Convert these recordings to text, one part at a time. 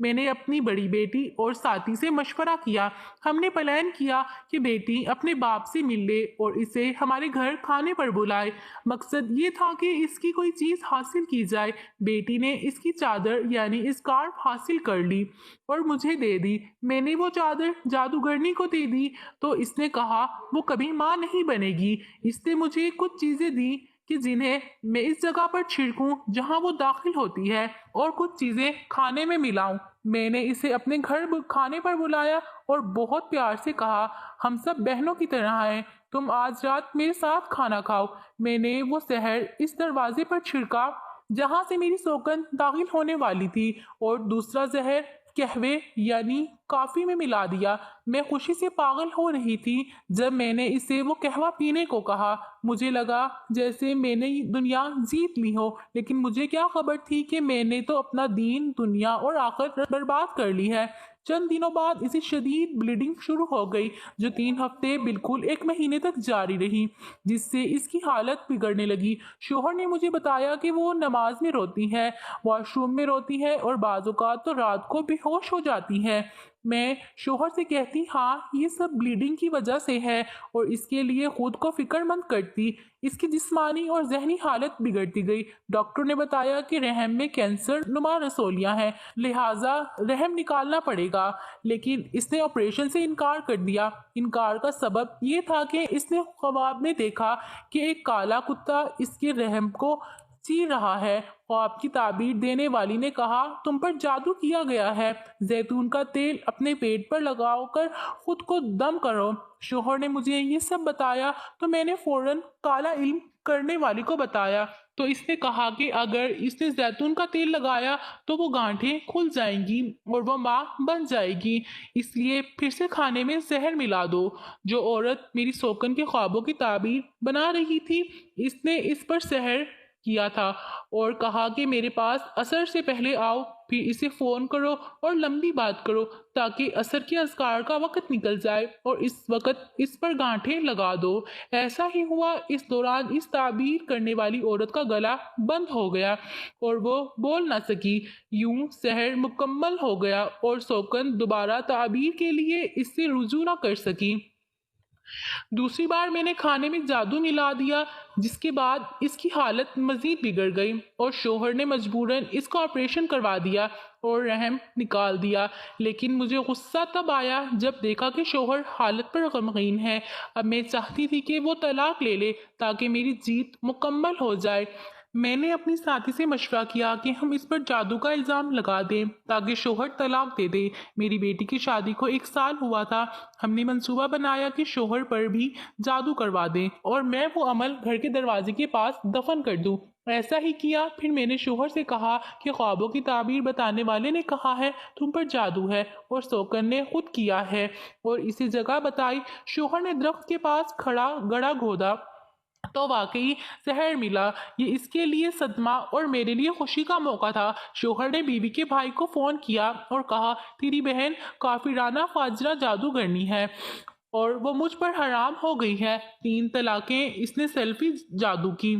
میں نے اپنی بڑی بیٹی اور ساتھی سے مشورہ کیا۔ ہم نے پلان کیا کہ بیٹی اپنے باپ سے مل لے اور اسے ہمارے گھر کھانے پر بلائے۔ مقصد یہ تھا کہ اس کی کوئی چیز حاصل کی جائے۔ بیٹی نے اس کی چادر یعنی اسکارف حاصل کر لی اور مجھے دے دی۔ میں نے وہ چادر جادوگرنی کو دے دی تو اس نے کہا وہ کبھی ماں نہیں بنے گی۔ اس نے مجھے کچھ چیزیں دی کہ جنہیں میں اس جگہ پر چھڑکوں جہاں وہ داخل ہوتی ہے اور کچھ چیزیں کھانے میں ملاؤں۔ میں نے اسے اپنے گھر کھانے پر بلایا اور بہت پیار سے کہا ہم سب بہنوں کی طرح ہیں، تم آج رات میرے ساتھ کھانا کھاؤ۔ میں نے وہ زہر اس دروازے پر چھڑکا جہاں سے میری سوکن داخل ہونے والی تھی اور دوسرا زہر قہوے یعنی کافی میں ملا دیا۔ میں خوشی سے پاگل ہو رہی تھی جب میں نے اسے وہ قہوہ پینے کو کہا۔ مجھے لگا جیسے میں نے دنیا جیت لی ہو، لیکن مجھے کیا خبر تھی کہ میں نے تو اپنا دین، دنیا اور آخرت برباد کر لی ہے۔ چند دنوں بعد اسے شدید بلیڈنگ شروع ہو گئی جو 3 ہفتے بالکل 1 مہینے تک جاری رہی، جس سے اس کی حالت بگڑنے لگی۔ شوہر نے مجھے بتایا کہ وہ نماز میں روتی ہے، واش روم میں روتی ہے اور بعض اوقات تو رات کو بے ہوش ہو جاتی ہے۔ میں شوہر سے کہتی ہاں یہ سب بلیڈنگ کی وجہ سے ہے اور اس کے لیے خود کو فکر مند کرتی۔ اس کی جسمانی اور ذہنی حالت بگڑتی گئی۔ ڈاکٹر نے بتایا کہ رحم میں کینسر نما رسولیاں ہیں، لہٰذا رحم نکالنا پڑے گا، لیکن اس نے آپریشن سے انکار کر دیا۔ انکار کا سبب یہ تھا کہ اس نے خواب میں دیکھا کہ ایک کالا کتا اس کے رحم کو چیر رہا ہے۔ خواب کی تعبیر دینے والی نے کہا تم پر جادو کیا گیا ہے، زیتون کا تیل اپنے پیٹ پر لگاؤ کر خود کو دم کرو۔ شوہر نے مجھے یہ سب بتایا تو میں نے فوراً کالا علم کرنے والی کو بتایا تو اس نے کہا کہ اگر اس نے زیتون کا تیل لگایا تو وہ گانٹھیں کھل جائیں گی اور وہ ماں بن جائے گی، اس لیے پھر سے کھانے میں زہر ملا دو۔ جو عورت میری سوکن کے خوابوں کی تعبیر بنا رہی تھی اس نے اس پر سحر کیا تھا اور کہا کہ میرے پاس عصر سے پہلے آؤ، پھر اسے فون کرو اور لمبی بات کرو تاکہ عصر کے اذکار کا وقت نکل جائے اور اس وقت اس پر گانٹھیں لگا دو۔ ایسا ہی ہوا۔ اس دوران اس تعبیر کرنے والی عورت کا گلا بند ہو گیا اور وہ بول نہ سکی۔ یوں سحر مکمل ہو گیا اور سوکن دوبارہ تعبیر کے لیے اس سے رجوع نہ کر سکی۔ دوسری بار میں نے کھانے میں جادو ملا دیا جس کے بعد اس کی حالت مزید بگڑ گئی اور شوہر نے مجبوراً اس کو آپریشن کروا دیا اور رحم نکال دیا۔ لیکن مجھے غصہ تب آیا جب دیکھا کہ شوہر حالت پر غمگین ہے۔ اب میں چاہتی تھی کہ وہ طلاق لے لے تاکہ میری جیت مکمل ہو جائے۔ میں نے اپنی ساتھی سے مشورہ کیا کہ ہم اس پر جادو کا الزام لگا دیں تاکہ شوہر طلاق دے دے۔ میری بیٹی کی شادی کو 1 سال ہوا تھا۔ ہم نے منصوبہ بنایا کہ شوہر پر بھی جادو کروا دیں اور میں وہ عمل گھر کے دروازے کے پاس دفن کر دوں۔ ایسا ہی کیا۔ پھر میں نے شوہر سے کہا کہ خوابوں کی تعبیر بتانے والے نے کہا ہے تم پر جادو ہے اور سوکن نے خود کیا ہے اور اسی جگہ بتائی۔ شوہر نے درخت کے پاس کھڑا گڑھا کھودا تو واقعی زہر ملا۔ یہ اس کے لیے صدمہ اور میرے لیے خوشی کا موقع تھا۔ شوہر نے بیوی کے بھائی کو فون کیا اور کہا تیری بہن کافرانہ فاجرہ جادوگرنی ہے اور وہ مجھ پر حرام ہو گئی ہے۔ 3 طلاقیں اس نے سیلفی جادو کی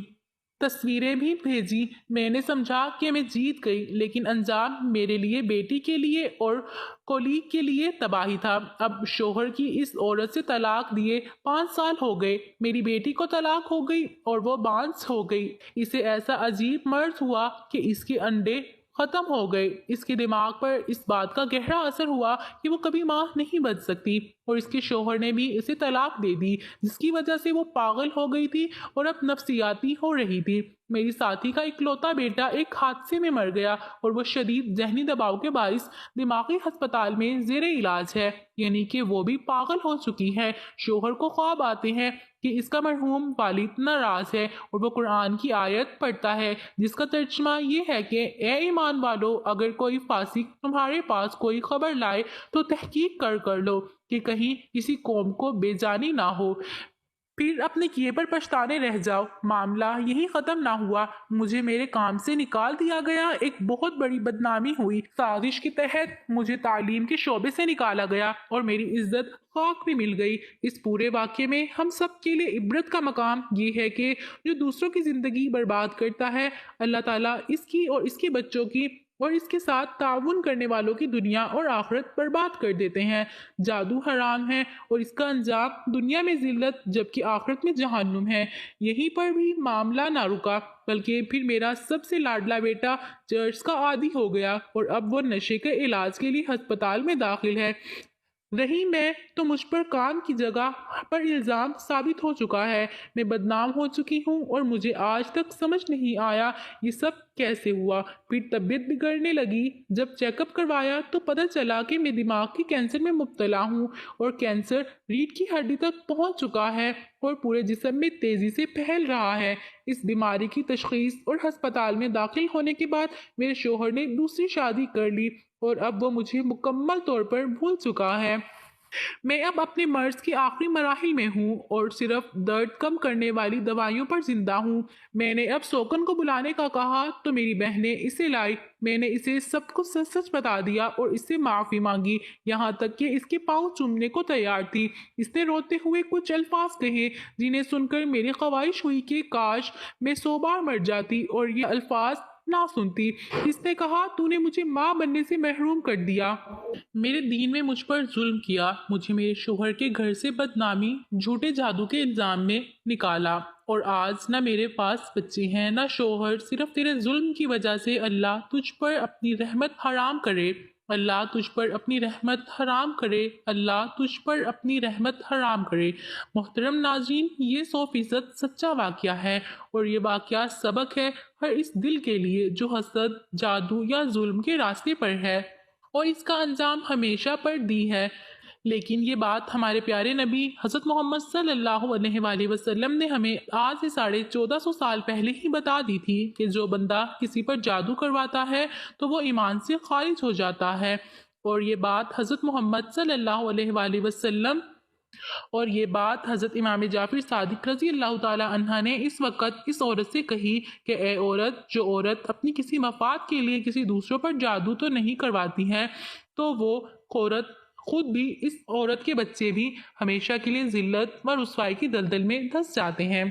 تصویریں بھی بھیجی۔ میں نے سمجھا کہ میں جیت گئی، لیکن انجام میرے لیے، بیٹی کے لیے اور کولیگ کے لیے تباہی تھا۔ اب شوہر کی اس عورت سے طلاق دیے 5 سال ہو گئے۔ میری بیٹی کو طلاق ہو گئی اور وہ بانس ہو گئی۔ اسے ایسا عجیب مرض ہوا کہ اس کے انڈے ختم ہو گئے۔ اس کے دماغ پر اس بات کا گہرا اثر ہوا کہ وہ کبھی ماں نہیں بن سکتی اور اس کے شوہر نے بھی اسے طلاق دے دی جس کی وجہ سے وہ پاگل ہو گئی تھی اور اب نفسیاتی ہو رہی تھی۔ میری ساتھی کا اکلوتا بیٹا ایک حادثے میں مر گیا اور وہ شدید ذہنی دباؤ کے باعث دماغی ہسپتال میں زیر علاج ہے، یعنی کہ وہ بھی پاگل ہو چکی ہے۔ شوہر کو خواب آتے ہیں کہ اس کا مرحوم والد ناراض ہے اور وہ قرآن کی آیت پڑھتا ہے جس کا ترجمہ یہ ہے کہ اے ایمان والو، اگر کوئی فاسق تمہارے پاس کوئی خبر لائے تو تحقیق کر لو کہ کہیں کسی قوم کو بے جانی نہ ہو، پھر اپنے کیے پر پچھتانے رہ جاؤ۔ معاملہ یہی ختم نہ ہوا، مجھے میرے کام سے نکال دیا گیا۔ ایک بہت بڑی بدنامی ہوئی۔ سازش کے تحت مجھے تعلیم کے شعبے سے نکالا گیا اور میری عزت خاک میں مل گئی۔ اس پورے واقعے میں ہم سب کے لیے عبرت کا مقام یہ ہے کہ جو دوسروں کی زندگی برباد کرتا ہے، اللہ تعالیٰ اس کی اور اس کے بچوں کی اور اس کے ساتھ تعاون کرنے والوں کی دنیا اور آخرت برباد کر دیتے ہیں۔ جادو حرام ہے اور اس کا انجام دنیا میں ذلت جبکہ آخرت میں جہنم ہے۔ یہیں پر بھی معاملہ نہ رکا بلکہ پھر میرا سب سے لاڈلا بیٹا چرس کا عادی ہو گیا اور اب وہ نشے کے علاج کے لیے ہسپتال میں داخل ہے۔ رہی میں تو مجھ پر کام کی جگہ پر الزام ثابت ہو چکا ہے، میں بدنام ہو چکی ہوں اور مجھے آج تک سمجھ نہیں آیا یہ سب کیسے ہوا۔ پھر طبیعت بگڑنے لگی، جب چیک اپ کروایا تو پتہ چلا کہ میں دماغ کے کینسر میں مبتلا ہوں اور کینسر ریڑھ کی ہڈی تک پہنچ چکا ہے اور پورے جسم میں تیزی سے پھیل رہا ہے۔ اس بیماری کی تشخیص اور ہسپتال میں داخل ہونے کے بعد میرے شوہر نے دوسری شادی کر لی اور اب وہ مجھے مکمل طور پر بھول چکا ہے۔ میں اب اپنے مرض کے آخری مراحل میں ہوں اور صرف درد کم کرنے والی دوائیوں پر زندہ ہوں۔ میں نے اب سوکن کو بلانے کا کہا تو میری بہنیں اسے لائی۔ میں نے اسے سب کچھ سچ سچ بتا دیا اور اس سے معافی مانگی، یہاں تک کہ اس کے پاؤں چومنے کو تیار تھی۔ اس نے روتے ہوئے کچھ الفاظ کہے جنہیں سن کر میری خواہش ہوئی کہ کاش میں 100 بار مر جاتی اور یہ الفاظ نہ سنتی۔ اس نے کہا تو نے مجھے ماں بننے سے محروم کر دیا، میرے دین میں مجھ پر ظلم کیا، مجھے میرے شوہر کے گھر سے بدنامی جھوٹے جادو کے الزام میں نکالا اور آج نہ میرے پاس بچے ہیں نہ شوہر، صرف تیرے ظلم کی وجہ سے۔ اللہ تجھ پر اپنی رحمت حرام کرے، اللہ تجھ پر اپنی رحمت حرام کرے، اللہ تجھ پر اپنی رحمت حرام کرے۔ محترم ناظرین، یہ 100% سچا واقعہ ہے اور یہ واقعہ سبق ہے ہر اس دل کے لیے جو حسد، جادو یا ظلم کے راستے پر ہے اور اس کا انجام ہمیشہ پر دی ہے۔ لیکن یہ بات ہمارے پیارے نبی حضرت محمد صلی اللہ علیہ وآلہ وسلم نے ہمیں آج سے 1450 سال پہلے ہی بتا دی تھی کہ جو بندہ کسی پر جادو کرواتا ہے تو وہ ایمان سے خارج ہو جاتا ہے، اور یہ بات حضرت محمد صلی اللہ علیہ وآلہ وسلم اور یہ بات حضرت امام جعفر صادق رضی اللہ تعالی عنہ نے اس وقت اس عورت سے کہی کہ اے عورت، جو عورت اپنی کسی مفاد کے لیے کسی دوسروں پر جادو تو نہیں کرواتی ہے تو وہ عورت خود بھی، اس عورت کے بچے بھی ہمیشہ کے لیے ذلت و رسوائی کی دلدل میں دھس جاتے ہیں۔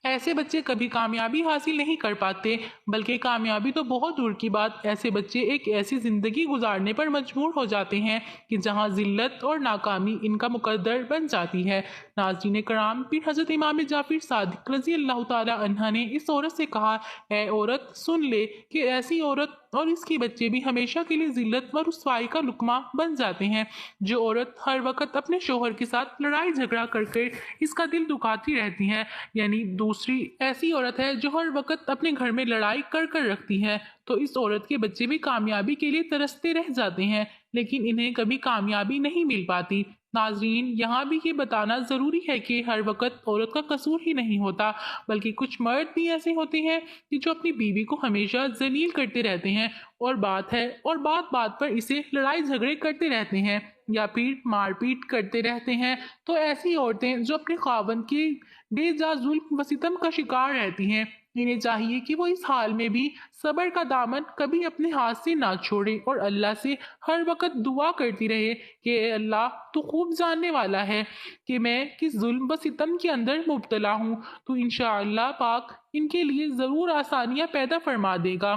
ایسے بچے کبھی کامیابی حاصل نہیں کر پاتے، بلکہ کامیابی تو بہت دور کی بات، ایسے بچے ایک ایسی زندگی گزارنے پر مجبور ہو جاتے ہیں کہ جہاں ذلت اور ناکامی ان کا مقدر بن جاتی ہے۔ ناظرین کرام، پھر حضرت امام جعفر صادق رضی اللہ تعالی عنہ نے اس عورت سے کہا، اے عورت سن لے کہ ایسی عورت اور اس کے بچے بھی ہمیشہ کے لیے ذلت و رسوائی کا لقمہ بن جاتے ہیں۔ جو عورت ہر وقت اپنے شوہر کے ساتھ لڑائی جھگڑا کر کے اس کا دل دکھاتی رہتی ہے، یعنی دوسری ایسی عورت ہے جو ہر وقت اپنے گھر میں لڑائی کر کر رکھتی ہے، تو اس عورت کے بچے بھی کامیابی کے لیے ترستے رہ جاتے ہیں لیکن انہیں کبھی کامیابی نہیں مل پاتی۔ ناظرین، یہاں بھی یہ بتانا ضروری ہے کہ ہر وقت عورت کا قصور ہی نہیں ہوتا، بلکہ کچھ مرد بھی ایسے ہوتے ہیں کہ جو اپنی بیوی کو ہمیشہ ذلیل کرتے رہتے ہیں اور بات بات پر اسے لڑائی جھگڑے کرتے رہتے ہیں یا پھر مار پیٹ کرتے رہتے ہیں۔ تو ایسی عورتیں جو اپنے خاوند کی بے جا ظلم و ستم کا شکار رہتی ہیں، انہیں چاہیے کہ وہ اس حال میں بھی صبر کا دامن کبھی اپنے ہاتھ سے نہ چھوڑے اور اللہ سے ہر وقت دعا کرتی رہے کہ اے اللہ، تو خوب جاننے والا ہے کہ میں کس ظلم و ستم کے اندر مبتلا ہوں، تو انشاءاللہ پاک ان کے لیے ضرور آسانیاں پیدا فرما دے گا۔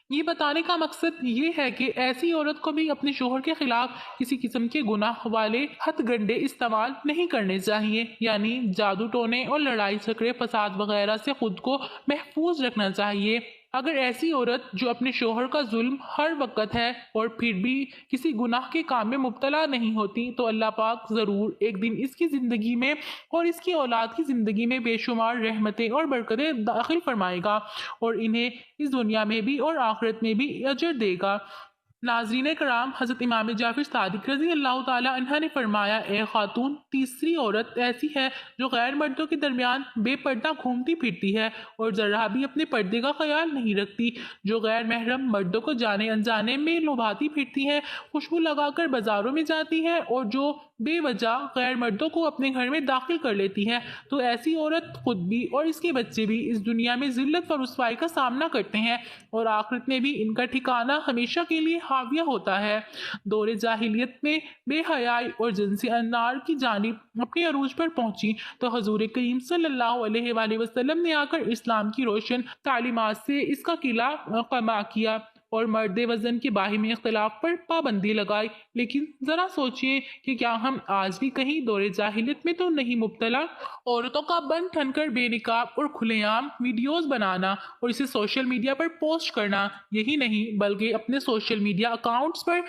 یہ بتانے کا مقصد یہ ہے کہ ایسی عورت کو بھی اپنے شوہر کے خلاف کسی قسم کے گناہ والے ہتھ گنڈے استعمال نہیں کرنے چاہیے، یعنی جادو ٹونے اور لڑائی جھگڑے فساد وغیرہ سے خود کو محفوظ رکھنا چاہیے۔ اگر ایسی عورت جو اپنے شوہر کا ظلم ہر وقت ہے اور پھر بھی کسی گناہ کے کام میں مبتلا نہیں ہوتی تو اللہ پاک ضرور ایک دن اس کی زندگی میں اور اس کی اولاد کی زندگی میں بے شمار رحمتیں اور برکتیں داخل فرمائے گا اور انہیں اس دنیا میں بھی اور آخرت میں بھی اجر دے گا۔ ناظرین کرام، حضرت امام جعفر صادق رضی اللہ تعالی عنہ نے فرمایا، اے خاتون، تیسری عورت ایسی ہے جو غیر مردوں کے درمیان بے پردہ گھومتی پھرتی ہے اور ذرا بھی اپنے پردے کا خیال نہیں رکھتی، جو غیر محرم مردوں کو جانے انجانے میں لبھاتی پھرتی ہے، خوشبو لگا کر بازاروں میں جاتی ہے اور جو بے وجہ غیر مردوں کو اپنے گھر میں داخل کر لیتی ہے تو ایسی عورت خود بھی اور اس کے بچے بھی اس دنیا میں ذلت اور رسوائی کا سامنا کرتے ہیں اور آخرت میں بھی ان کا ٹھکانہ ہمیشہ کے لیے حاویہ ہوتا ہے۔ دور جاہلیت میں بے حیائی اور جنسی انار کی جانب اپنے عروج پر پہنچی تو حضور کریم صلی اللہ علیہ وآلہ وسلم نے آ کر اسلام کی روشن تعلیمات سے اس کا قلعہ قمع کیا اور مرد وزن کے باہمی اختلاف پر پابندی لگائی۔ لیکن ذرا سوچئے کہ کیا ہم آج بھی کہیں دور جاہلیت میں تو نہیں مبتلا؟ عورتوں کا بن ٹھن کر بے نقاب اور کھلے عام ویڈیوز بنانا اور اسے سوشل میڈیا پر پوسٹ کرنا، یہی نہیں بلکہ اپنے سوشل میڈیا اکاؤنٹس پر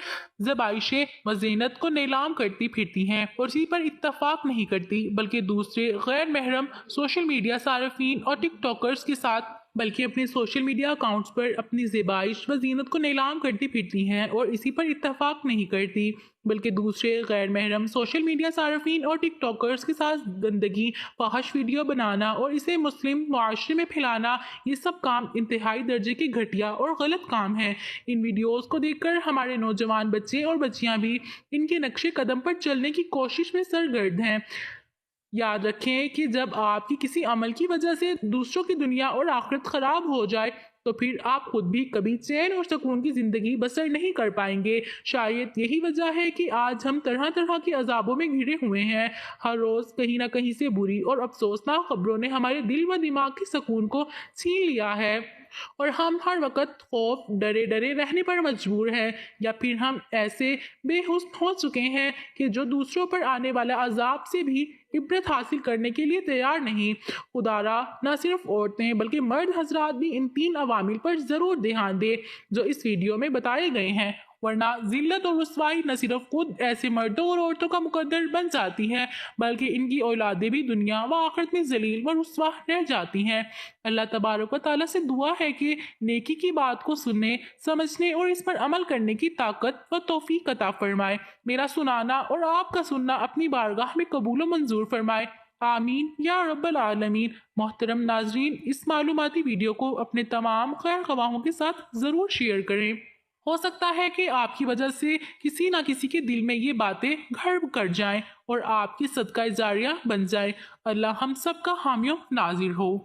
زبائشیں و زینت کو نیلام کرتی پھرتی ہیں اور اسی پر اتفاق نہیں کرتی بلکہ دوسرے غیر محرم سوشل میڈیا صارفین اور ٹک ٹاکرز کے ساتھ اپنے سوشل میڈیا اکاؤنٹس پر اپنی زیبائش و زینت کو نیلام کرتی پھرتی ہیں اور اسی پر اتفاق نہیں کرتی بلکہ دوسرے غیر محرم سوشل میڈیا صارفین اور ٹک ٹاکرز کے ساتھ گندگی فحش ویڈیو بنانا اور اسے مسلم معاشرے میں پھیلانا، یہ سب کام انتہائی درجے کے گھٹیا اور غلط کام ہیں۔ ان ویڈیوز کو دیکھ کر ہمارے نوجوان بچے اور بچیاں بھی ان کے نقش قدم پر چلنے کی کوشش میں سرگرم ہیں۔ یاد رکھیں کہ جب آپ کی کسی عمل کی وجہ سے دوسروں کی دنیا اور آخرت خراب ہو جائے تو پھر آپ خود بھی کبھی چین اور سکون کی زندگی بسر نہیں کر پائیں گے۔ شاید یہی وجہ ہے کہ آج ہم طرح طرح کے عذابوں میں گھرے ہوئے ہیں۔ ہر روز کہیں نہ کہیں سے بری اور افسوسناک خبروں نے ہمارے دل و دماغ کے سکون کو چھین لیا ہے اور ہم ہر وقت خوف ڈرے ڈرے رہنے پر مجبور ہیں، یا پھر ہم ایسے بے ہوش ہو چکے ہیں کہ جو دوسروں پر آنے والا عذاب سے بھی عبرت حاصل کرنے کے لیے تیار نہیں۔ خدا را نہ صرف عورتیں بلکہ مرد حضرات بھی ان 3 عوامل پر ضرور دھیان دے جو اس ویڈیو میں بتائے گئے ہیں، ورنہ ذلت اور رسوائی نہ صرف خود ایسے مردوں اور عورتوں کا مقدر بن جاتی ہے بلکہ ان کی اولادیں بھی دنیا و آخرت میں ذلیل و رسوا رہ جاتی ہیں۔ اللہ تبارک و تعالیٰ سے دعا ہے کہ نیکی کی بات کو سننے، سمجھنے اور اس پر عمل کرنے کی طاقت و توفیق عطا فرمائے۔ میرا سنانا اور آپ کا سننا اپنی بارگاہ میں قبول و منظور فرمائے، آمین یا رب العالمین۔ محترم ناظرین، اس معلوماتی ویڈیو کو اپنے تمام خیر خواہوں کے ساتھ ضرور شیئر کریں۔ ہو سکتا ہے کہ آپ کی وجہ سے کسی نہ کسی کے دل میں یہ باتیں گھر کر جائیں اور آپ کی صدقہ جاریہ بن جائے۔ اللہ ہم سب کا حامی و ناظر ہو۔